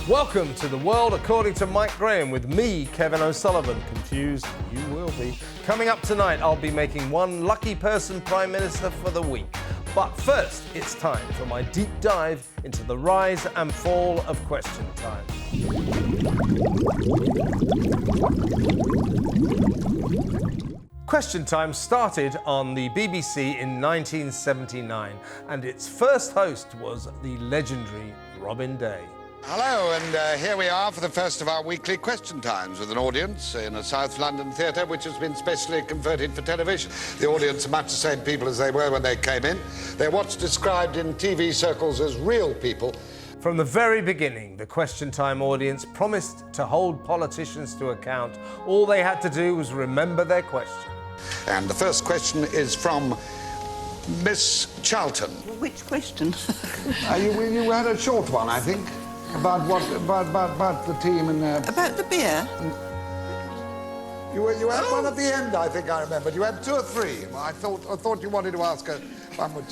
Welcome to The World According to Mike Graham with me, Kevin O'Sullivan. Confused? You will be. Coming up tonight, I'll be making one lucky person Prime Minister for the week. But first, it's time for my deep dive into the rise and fall of Question Time. Question Time started on the BBC in 1979, and its first host was the legendary Robin Day. Hello, and here we are for the first of our weekly Question Times with an audience in a South London theatre which has been specially converted for television. The audience are much the same people as they were when they came in. They're what's described in TV circles as real people. From the very beginning, the Question Time audience promised to hold politicians to account. All they had to do was remember their question. And the first question is from Miss Charlton. Which question? You had a short one, I think. About what? About the team and... About the beer? You had one at the end, I think I remembered. You had two or three. I thought you wanted to ask her one more.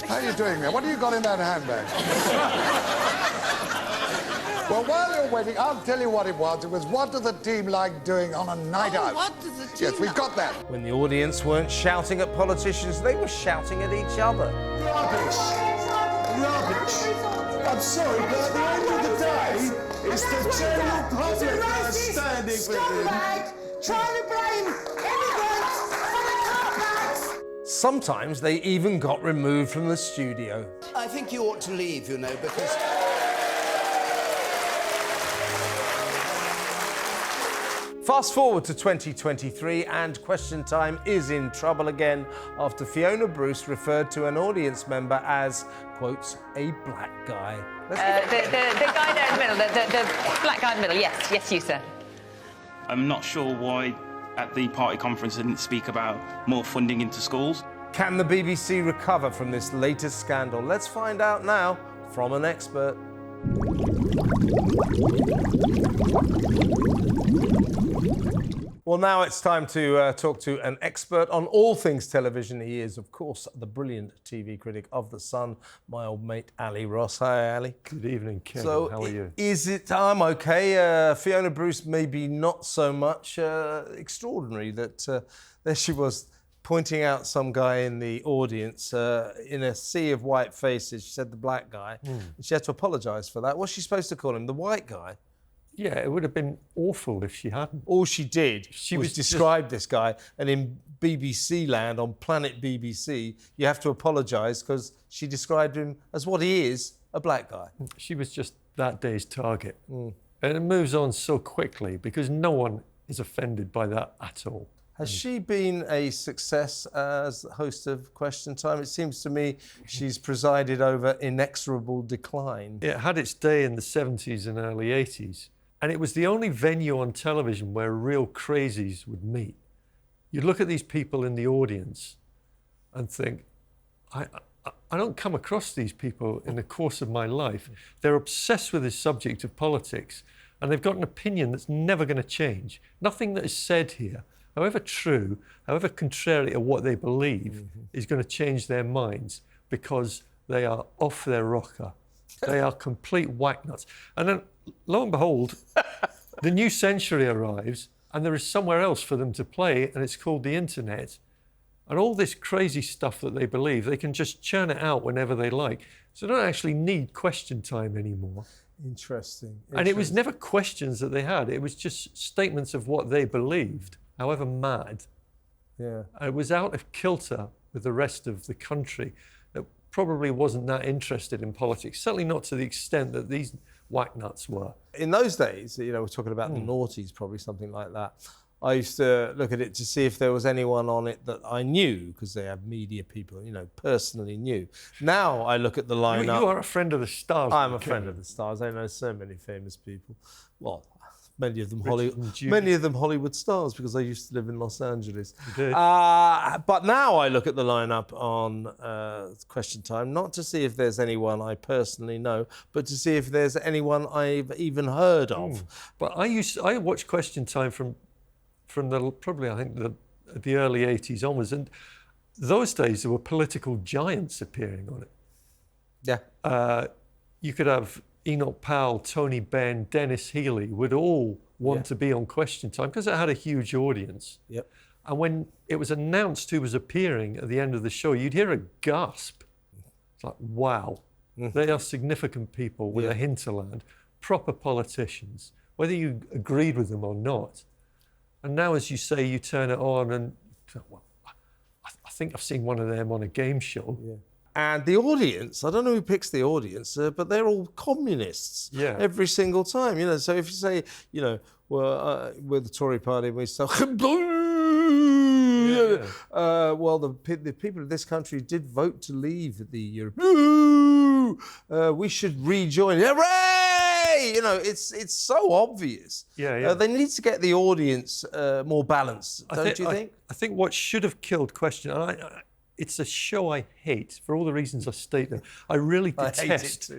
How are you doing there? What have you got in that handbag? Well, while you're waiting, I'll tell you what it was. It was what does the team like doing on a night out? What does the team Yes, we've got that. When the audience weren't shouting at politicians, they were shouting at each other. Rubbish! I'm sorry, but at the end of the day, it's the general public that are standing for him. Trying to blame immigrants for the cutbacks. Sometimes they even got removed from the studio. I think you ought to leave, you know, because... Fast forward to 2023 and Question Time is in trouble again after Fiona Bruce referred to an audience member as, quotes, a black guy. The guy there in the middle, the black guy in the middle, yes, you, sir. I'm not sure why at the party conference they didn't speak about more funding into schools. Can the BBC recover from this latest scandal? Let's find out now from an expert. Well, now it's time to talk to an expert on all things television. He is, of course, the brilliant TV critic of The Sun, my old mate, Ali Ross. Hi, Ali. Good evening, Kevin. So, how are you? I'm okay. Fiona Bruce, maybe not so much. Extraordinary that there she was pointing out some guy in the audience in a sea of white faces. She said the black guy. And she had to apologise for that. What's she supposed to call him? The white guy? Yeah, it would have been awful if she hadn't. All she did was describe this guy, and in BBC land, on Planet BBC, you have to apologise because she described him as what he is, a black guy. She was just that day's target. And it moves on so quickly because no one is offended by that at all. Has she been a success as host of Question Time? It seems to me she's presided over inexorable decline. It had its day in the 70s and early 80s. And it was the only venue on television where real crazies would meet. You'd look at these people in the audience and think, I don't come across these people in the course of my life. They're obsessed with this subject of politics, and they've got an opinion that's never going to change. Nothing that is said here, however true, however contrary to what they believe, is going to change their minds because they are off their rocker. They are complete whacknuts. And then, lo and behold, the new century arrives and there is somewhere else for them to play, and it's called the internet. And all this crazy stuff that they believe, they can just churn it out whenever they like. So they don't actually need Question Time anymore. Interesting. And it was never questions that they had. It was just statements of what they believed, however mad. Yeah. And it was out of kilter with the rest of the country that probably wasn't that interested in politics, certainly not to the extent that these whacknuts were. In those days, you know, we're talking about the noughties, probably something like that. I used to look at it to see if there was anyone on it that I knew, because they have media people, you know, personally knew. Now I look at the lineup. You are a friend of the stars. I'm a friend of the stars. I know so many famous people. Well, many of them Hollywood stars, because I used to live in Los Angeles. You did. But now I look at the lineup on Question Time, not to see if there's anyone I personally know, but to see if there's anyone I've even heard of. But I watched Question Time from the probably, I think, the early 80s onwards, and those days there were political giants appearing on it. Yeah. You could have Enoch Powell, Tony Benn, Dennis Healy would all want to be on Question Time because it had a huge audience. Yep. And when it was announced who was appearing at the end of the show, you'd hear a gasp. It's like, wow, they are significant people with a hinterland, proper politicians, whether you agreed with them or not. And now, as you say, you turn it on and, well, I think I've seen one of them on a game show. Yeah. And the audience, I don't know who picks the audience, but they're all communists every single time. You know, so if you say, you know, well, we're the Tory party, and we say, well, the people of this country did vote to leave the European. We should rejoin. Hooray! You know, it's so obvious. They need to get the audience more balanced, don't you think? I think what should have killed Question, and it's a show I hate for all the reasons I stated. I really detest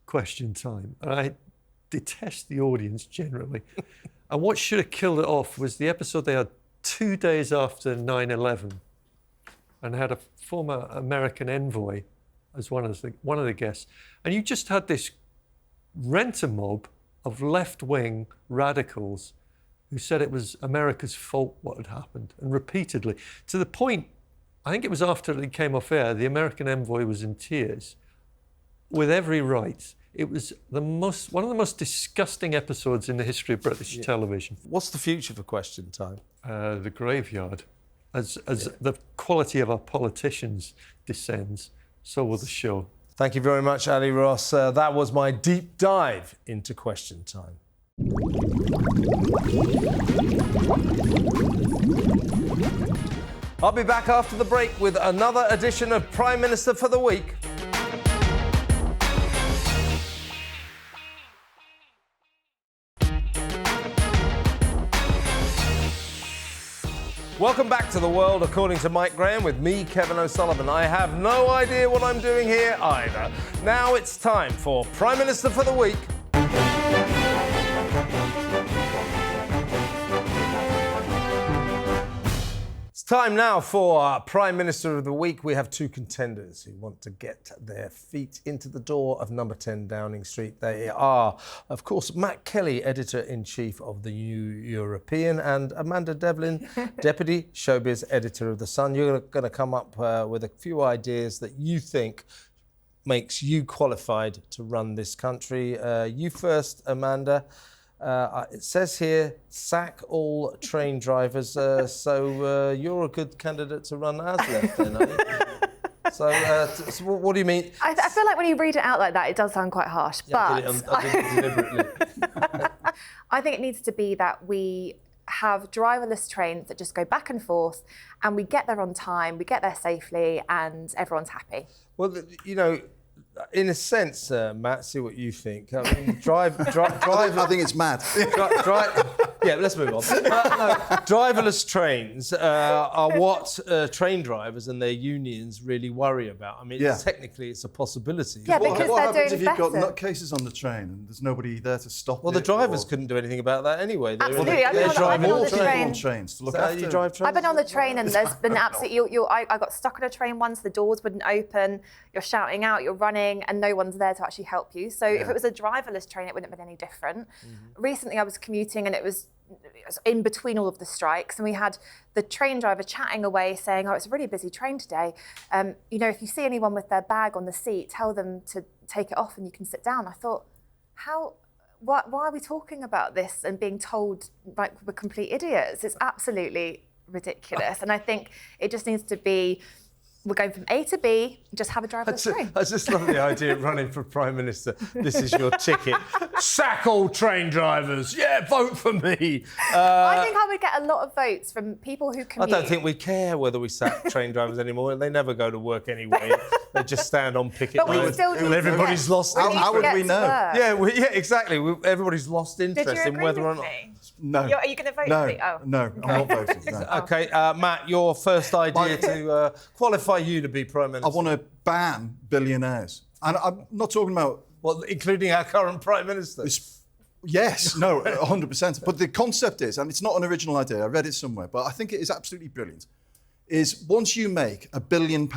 Question Time, and I detest the audience generally. And what should have killed it off was the episode they had 2 days after 9/11, and had a former American envoy as one of the guests, and you just had this rent-a-mob of left-wing radicals who said it was America's fault what had happened, and repeatedly, to the point. I think it was after it came off air, the American envoy was in tears, with every right. It was one of the most disgusting episodes in the history of British television. What's the future for Question Time? The graveyard. As the quality of our politicians descends, so will the show. Thank you very much, Ali Ross. That was my deep dive into Question Time. I'll be back after the break with another edition of Prime Minister for the Week. Welcome back to The World According to Mike Graham with me, Kevin O'Sullivan. I have no idea what I'm doing here either. Now it's time for Prime Minister for the Week. Time now for Prime Minister of the Week. We have two contenders who want to get their feet into the door of number 10 Downing Street. They are, of course, Matt Kelly, Editor-in-Chief of The New European, and Amanda Devlin, Deputy Showbiz Editor of The Sun. You're going to come up with a few ideas that you think makes you qualified to run this country. You first, Amanda. It says here, sack all train drivers. So you're a good candidate to run ASLEF then, are you? So what do you mean? I feel like when you read it out like that, it does sound quite harsh. Yeah, but I did it deliberately. I think it needs to be that we have driverless trains that just go back and forth, and we get there on time, we get there safely, and everyone's happy. Well, you know, in a sense, Matt, see what you think. I mean, I think it's mad. Yeah, let's move on. No, driverless trains are what train drivers and their unions really worry about. I mean, technically, it's a possibility. Yeah, because what they're happens doing if you've got better. nutcases on the train and there's nobody there to stop Well, the drivers couldn't do anything about that anyway. Absolutely, I've been on the train. trains to look Is that how after you drive trains? I've been on the train and there's been absolutely. I got stuck on a train once. The doors wouldn't open. You're shouting out. You're running, and no one's there to actually help you. So if it was a driverless train, it wouldn't have been any different. Recently, I was commuting and it was in between all of the strikes, and we had the train driver chatting away saying, oh, it's a really busy train today. You know, if you see anyone with their bag on the seat, tell them to take it off and you can sit down. I thought, why are we talking about this and being told like we're complete idiots? It's absolutely ridiculous. And I think it just needs to be, we're going from A to B, just have a driverless train. I just love the idea of running for Prime Minister. This is your ticket. Sack all train drivers. Yeah, vote for me. I think I would get a lot of votes from people who commute. I don't think we care whether we sack train drivers anymore. They never go to work anyway. They just stand on picket But we lines. still need And everybody's lost. How would we know? Yeah, exactly. Everybody's lost interest Did you in agree whether or with not. me? No. Are you going to vote for me? Oh. No, I'm not voting. No. Okay, Matt, your first idea to qualify you to be Prime Minister. I want to ban billionaires. And I'm not talking about... Well, including our current Prime Minister. Yes, no, 100%. But the concept is, and it's not an original idea, I read it somewhere, but I think it is absolutely brilliant, is once you make £1 billion,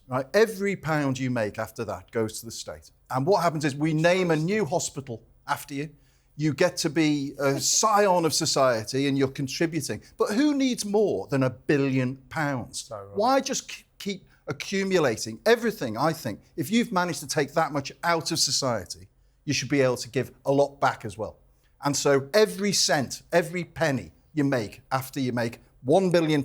right, every pound you make after that goes to the state. And what happens is we name a new hospital after you. You get to be a scion of society and you're contributing. But who needs more than £1 billion? So right. Why just keep accumulating everything? I think if you've managed to take that much out of society, you should be able to give a lot back as well. And so every cent, every penny you make after you make £1 billion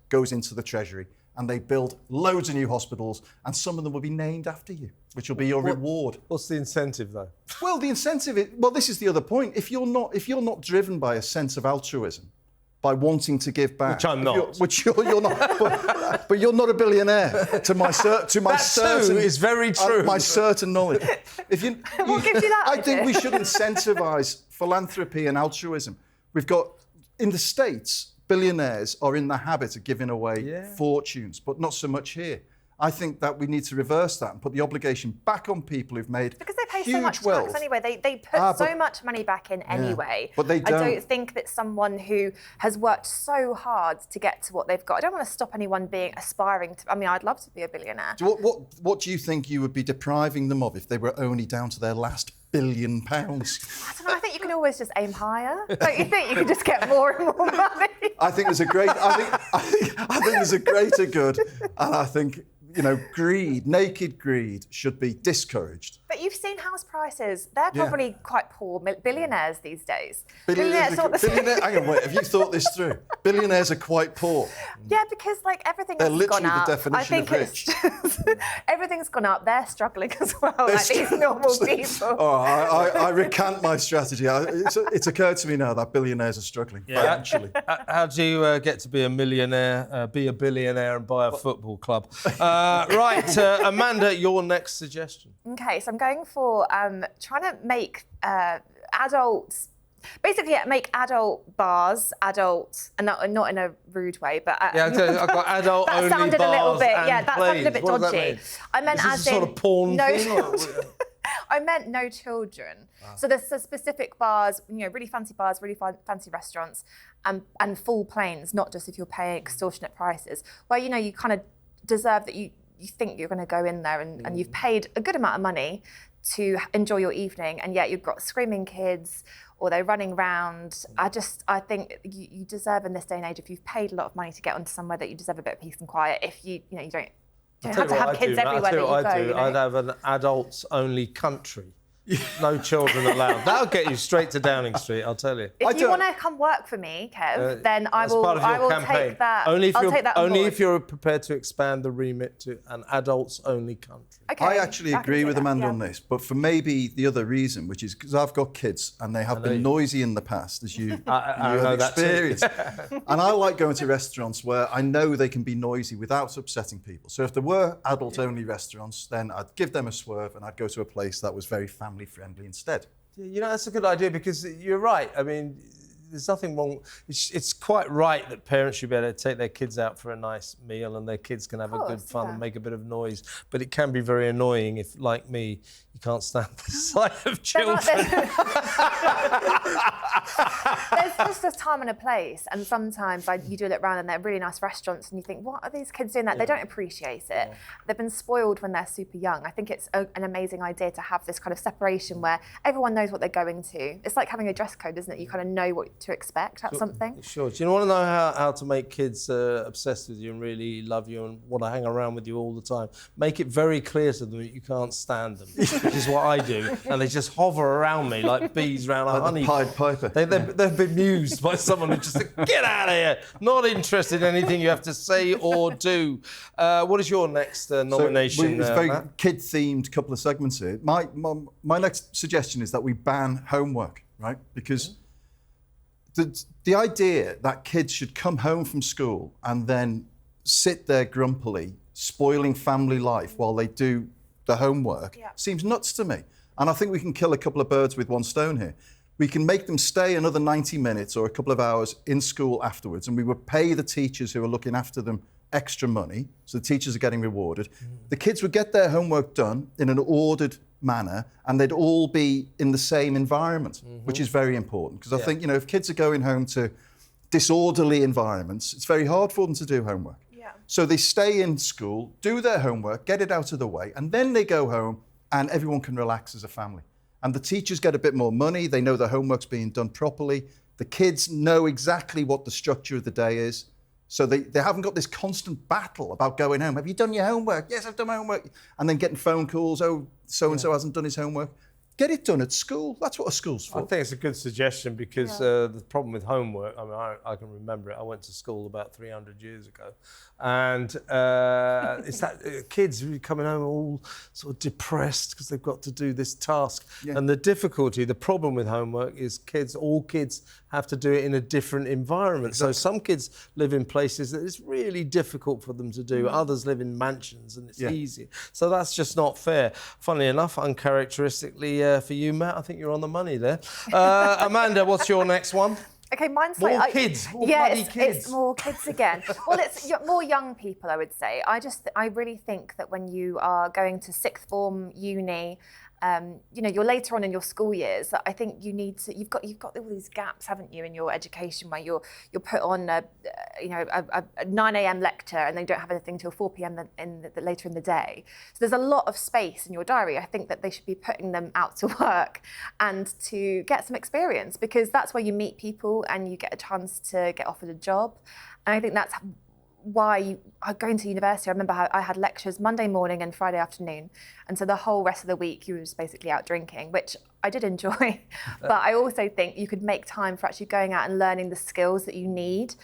goes into the Treasury, and they build loads of new hospitals, and some of them will be named after you, which will be your reward. What's the incentive, though? Well, the incentive is, well, this is the other point. If you're not driven by a sense of altruism, by wanting to give back, which I'm not, you're not, but you're not a billionaire to my certain. That is very true. My certain knowledge. If you, what gives you that I idea? think we should incentivise philanthropy and altruism. We've got in the States. Billionaires are in the habit of giving away fortunes, but not so much here. I think that we need to reverse that and put the obligation back on people who've made because they pay huge so much wealth. tax anyway. They put so much money back in anyway. But they don't. I don't think that someone who has worked so hard to get to what they've got. I don't want to stop anyone being aspiring to. I mean, I'd love to be a billionaire. What do you think you would be depriving them of if they were only down to their last £1 billion? I don't know. I think you can always just aim higher. Don't you think you can just get more and more money? I think there's a great. I think there's a greater good, and I think. Greed, naked greed, should be discouraged. But you've seen house prices. They're probably quite poor. Billionaires these days. Billionaires hang on, wait, have you thought this through? Billionaires are quite poor. Yeah, because everything They're has gone literally up. the definition of rich. Everything's gone up. They're struggling as well, like these normal people. Oh, I recant my strategy. It's occurred to me now that billionaires are struggling financially. How do you get to be a millionaire, be a billionaire and buy a football club? Right, Amanda, your next suggestion. Okay, so I'm going for trying to make adults, basically make adult bars, adult, and not in a rude way, but I've got adult that only sounded bars a little bit, and that sounded a bit planes. dodgy. I meant Is this as a sort in of porn no thing? children. I meant no children. So there's specific bars, really fancy bars, really fancy restaurants, and full planes, not just if you're paying extortionate prices, where you kind of deserve that you think you're going to go in there and you've paid a good amount of money to enjoy your evening, and yet you've got screaming kids or they're running around. I think you deserve in this day and age, if you've paid a lot of money to get onto somewhere, that you deserve a bit of peace and quiet. If you don't have to have kids everywhere that you go. I'd have an adults-only country. No children allowed. That'll get you straight to Downing Street, I'll tell you. If you want to come work for me, Kev, then I will take that. Only if you're prepared to expand the remit to an adults-only country. Okay, I actually agree with Amanda on this, but for maybe the other reason, which is because I've got kids and they have been noisy in the past, as you have experienced. And I like going to restaurants where I know they can be noisy without upsetting people. So if there were adult-only restaurants, then I'd give them a swerve and I'd go to a place that was very family-friendly instead. Yeah, that's a good idea, because you're right. I mean, there's nothing wrong. It's quite right that parents should be able to take their kids out for a nice meal and their kids can have a good fun and make a bit of noise. But it can be very annoying if, like me, you can't stand the sight of children. There's just a time and a place, and sometimes you do look around and they're really nice restaurants and you think, what are these kids doing that? They don't appreciate it. They've been spoiled when they're super young. I think it's an amazing idea to have this kind of separation where everyone knows what they're going to. It's like having a dress code, isn't it? You kind of know what to expect at something. Sure. Do you want to know how to make kids obsessed with you and really love you and want to hang around with you all the time? Make it very clear to them that you can't stand them, which is what I do, and they just hover around me like bees around a honey. Pied Piper. They're bemused by someone who just said, get out of here, not interested in anything you have to say or do. What is your next nomination? It's a very kid-themed couple of segments here. My next suggestion is that we ban homework, right? Because the idea that kids should come home from school and then sit there grumpily, spoiling family life while they do the homework seems nuts to me. And I think we can kill a couple of birds with one stone here. We can make them stay another 90 minutes or a couple of hours in school afterwards, and we would pay the teachers who are looking after them extra money, so the teachers are getting rewarded. The kids would get their homework done in an ordered manner, and they'd all be in the same environment, which is very important. Because I think, if kids are going home to disorderly environments, it's very hard for them to do homework. So they stay in school, do their homework, get it out of the way, and then they go home and everyone can relax as a family. And the teachers get a bit more money. They know the homework's being done properly. The kids know exactly what the structure of the day is. So they haven't got this constant battle about going home. Have you done your homework? Yes, I've done my homework. And then getting phone calls, oh, so-and-so hasn't done his homework. Get it done at school. That's what a school's for. I think it's a good suggestion because the problem with homework, I mean, I can remember it. I went to school about 300 years ago. And it's that kids who are coming home all sort of depressed because they've got to do this task. Yeah. And the difficulty, the problem with homework is all kids have to do it in a different environment. Exactly. So some kids live in places that it's really difficult for them to do. Others live in mansions and it's easy. So that's just not fair. Funnily enough, uncharacteristically for you, Matt, I think you're on the money there. Amanda, what's your next one? Okay, mine's more like... kids, more bloody kids. It's more kids again. Well, it's more young people, I would say. I really think that when you are going to sixth form, uni, you know, you're later on in your school years, I think you need to, you've got all these gaps, haven't you, in your education where you're put on a 9 a.m. lecture and then you don't have anything till 4 p.m. later in the day. So there's a lot of space in your diary. I think that they should be putting them out to work and to get some experience, because that's where you meet people and you get a chance to get offered a job. And I think that's why going to university, I remember how I had lectures Monday morning and Friday afternoon, and so the whole rest of the week you were just basically out drinking, which I did enjoy. But I also think you could make time for actually going out and learning the skills that you need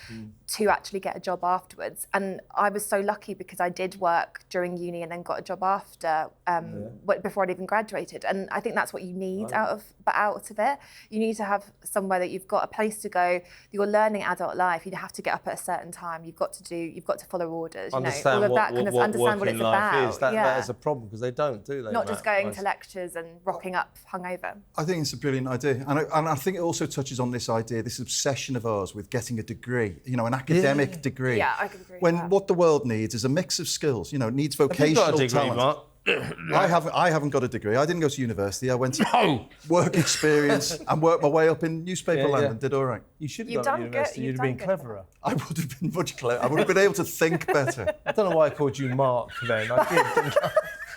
to actually get a job afterwards. And I was so lucky because I did work during uni and then got a job after, before I'd even graduated. And I think that's what you need out of it. You need to have somewhere that you've got a place to go. You're learning adult life. You have to get up at a certain time. You've got to follow orders. Understand all of that kind of understand what it's about. Is. That is a problem because they don't, do they? Not just going to lectures and rocking up hungover. I think it's a brilliant idea. And I think it also touches on this idea, this obsession of ours with getting a degree, you know, an academic degree. Yeah, I could agree when with that. What the world needs is a mix of skills, you know, it needs vocational Have you got a degree, talent. Mark? I haven't got a degree. I didn't go to university. I went to work experience and worked my way up in newspaper land and did all right. You should have gone to university. You'd have been cleverer. I would have been much cleverer. I would have been able to think better. I don't know why I called you Mark then. I did think...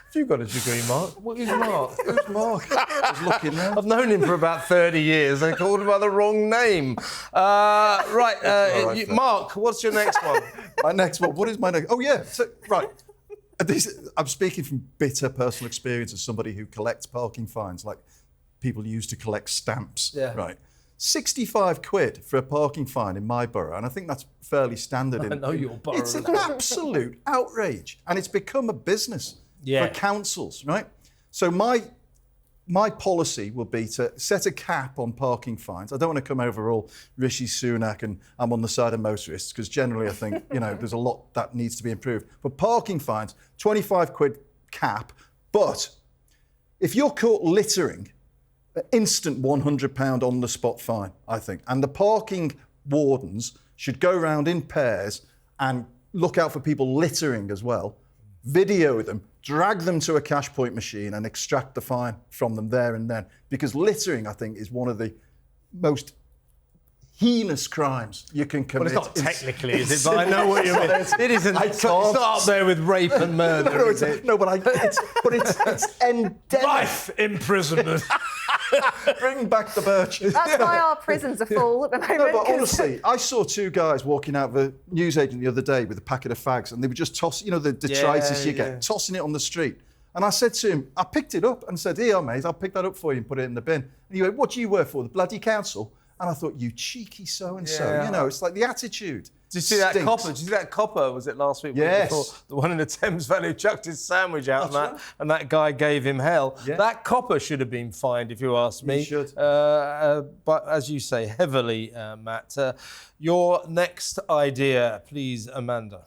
Have you got a degree, Mark? Who's Mark? Who's Mark? I was looking there. I've known him for about 30 years. They called him by the wrong name. Mark, what's your next one? My next one. What is my next? Oh, yeah. So, right. I'm speaking from bitter personal experience as somebody who collects parking fines like people used to collect stamps. Yeah. Right. 65 quid for a parking fine in my borough, and I think that's fairly standard. I know your borough. It's an absolute outrage, and it's become a business for councils, right? So my policy will be to set a cap on parking fines. I don't want to come over all Rishi Sunak and I'm on the side of motorists, because generally I think, you know, there's a lot that needs to be improved. But parking fines, 25 quid cap, but if you're caught littering, instant £100 on the spot fine, I think. And the parking wardens should go around in pairs and look out for people littering as well, video them, drag them to a cash point machine and extract the fine from them there and then. Because littering, I think, is one of the most heinous crimes you can commit. Well, it's not technically, is it? But I know what you mean. It isn't. It's not up there with rape and murder, is it? No, but it's endemic. Life imprisonment. Bring back the birches. That's why our prisons are full at the moment. No, but honestly, I saw two guys walking out of a newsagent the other day with a packet of fags, and they were just tossing, you know, the detritus you get, tossing it on the street. And I said to him, I picked it up and said, here, mate, I'll pick that up for you and put it in the bin. And he went, what do you work for, the bloody council? And I thought, you cheeky so-and-so. You know, it's like the attitude. Did you see that copper? Did you see that copper? Was it last week? Yes. Before? The one in the Thames Valley who chucked his sandwich out and that guy gave him hell. Yeah. That copper should have been fined, if you ask me. He should. But as you say, heavily, Matt. Your next idea, please, Amanda.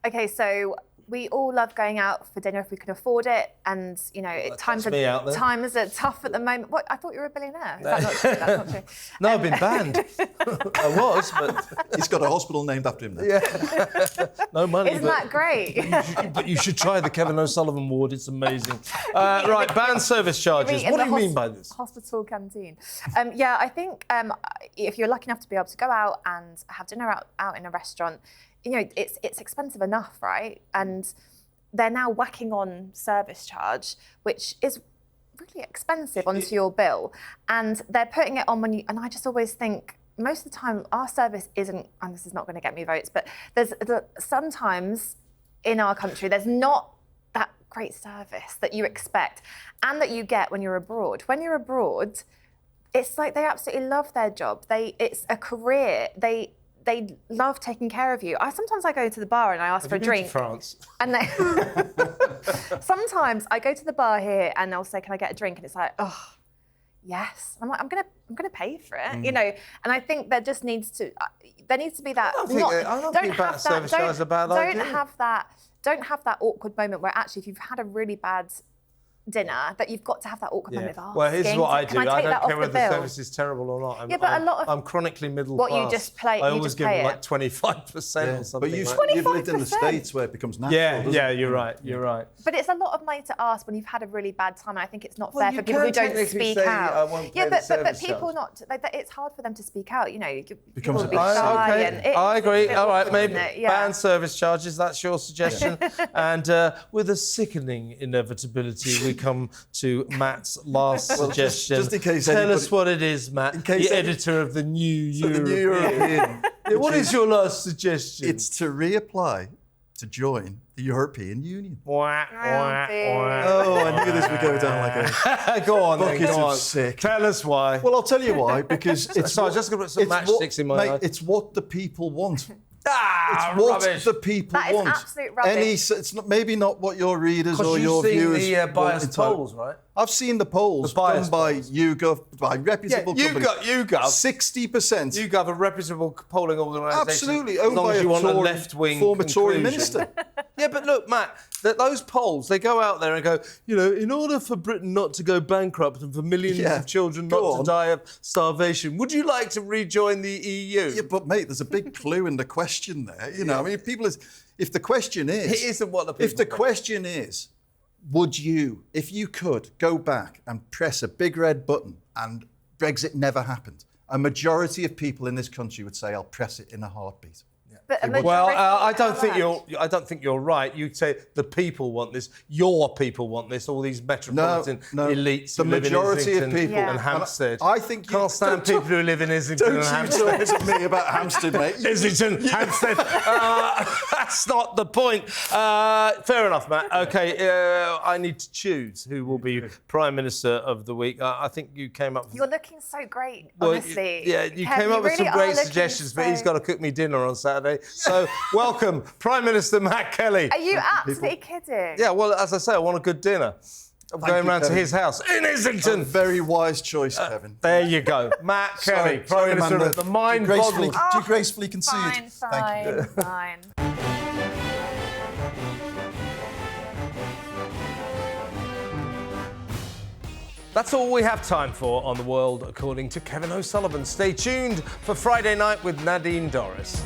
Okay, so we all love going out for dinner if we can afford it, and you know, times are tough at the moment. What? I thought you were a billionaire. Is that not true? That's not true. No, I've been banned. I was, but he's got a hospital named after him now. Yeah, no money. Isn't that great? But you should try the Kevin O'Sullivan ward. It's amazing. Right, ban service charges. What do you mean by this? Hospital canteen. Yeah, I think if you're lucky enough to be able to go out and have dinner out in a restaurant, you know, it's expensive enough, right? And they're now whacking on service charge, which is really expensive onto your bill. And they're putting it on when you, and I just always think, most of the time, our service isn't, and this is not going to get me votes, but sometimes in our country, there's not that great service that you expect and that you get when you're abroad. When you're abroad, it's like they absolutely love their job. It's a career. They love taking care of you. Sometimes I go to the bar and I ask for a drink. To France. And they sometimes I go to the bar here and they'll say, "Can I get a drink?" And it's like, "Oh, yes." I'm like, I'm gonna pay for it, you know. And I think there just needs to be that. I don't think that service charge is a bad idea. Don't have that awkward moment where actually, if you've had a really bad dinner, that you've got to have that awkward moment of asking. Well, here's what I do. I don't care whether the bill? service is terrible or not. I'm chronically middle what class. You just play. I You always just give pay them it. like 25% or something. But you've lived in the States where it becomes natural. You're right. You're right. But it's a lot of money to ask when you've had a really bad time. And I think it's not Well, fair you for people who can don't technically speak say, out. "I won't pay the but service people charge." it's hard for them to speak out. You know, Becomes people a will be bit shy. Okay, And it I is a agree. bit All right, awkward, maybe isn't it? Yeah. ban service charges. That's your suggestion. And with a sickening inevitability, we come to Matt's last suggestion. just in case Tell anybody- us what it is, Matt, case the any- editor of the New So the New European. Yeah, what is your last suggestion? It's to reapply to join the European Union. Wah, wah, dear. wah. Oh, I knew this would go down like a Go on, then, bucket go of on. sick. Tell us why. Well, I'll tell you why, because it's Sorry, just gonna put some it's matchsticks in my mate, eye. it's what the people want. Ah, It's what rubbish. the people That is want. absolute rubbish. It's maybe not what your readers or Because your you've seen viewers the want biased entirely. polls, right? I've seen the polls The biased done by polls. YouGov, by reputable companies. YouGov. 60%. YouGov, a reputable polling organisation. Absolutely, as owned long by as you a want a Tory, left-wing former Tory conclusion. minister. Yeah, but look, Matt, those polls, they go out there and go, you know, in order for Britain not to go bankrupt and for millions of children not to die of starvation, would you like to rejoin the EU? Yeah, but mate, there's a big clue in the question there. You know, I mean, if the question is, It isn't what the people If the want. question is, would you, if you could, go back and press a big red button and Brexit never happened, a majority of people in this country would say, "I'll press it in a heartbeat." But a Well, majority I of don't think our I don't think you're right. You say the people want this. Your people want this. All these metropolitan No, elites the who live in majority of Islington people. Yeah. and Hampstead. I think you can't stand don't people who live in Islington Don't and you Hampstead. talk to me about Hampstead, mate. Islington, Hampstead. That's not the point. Fair enough, Matt. Okay, I need to choose who will be Prime Minister of the week. I think you came up with... You're looking so great, Well, honestly. yeah, you Kev, came up with really some are great looking suggestions, but he's so- got to cook me dinner on Saturday. So, welcome, Prime Minister Matt Kelly. Are you absolutely kidding? Yeah, well, as I say, I want a good dinner. I'm going you, round to Kevin. his house in Islington. A very wise choice, Kevin. There you go. Matt Kelly, Prime Minister Amanda. of the mind Do you gracefully- boggled. do you gracefully concede? Fine, Thank you. fine. That's all we have time for on The World According to Kevin O'Sullivan. Stay tuned for Friday Night with Nadine Dorris.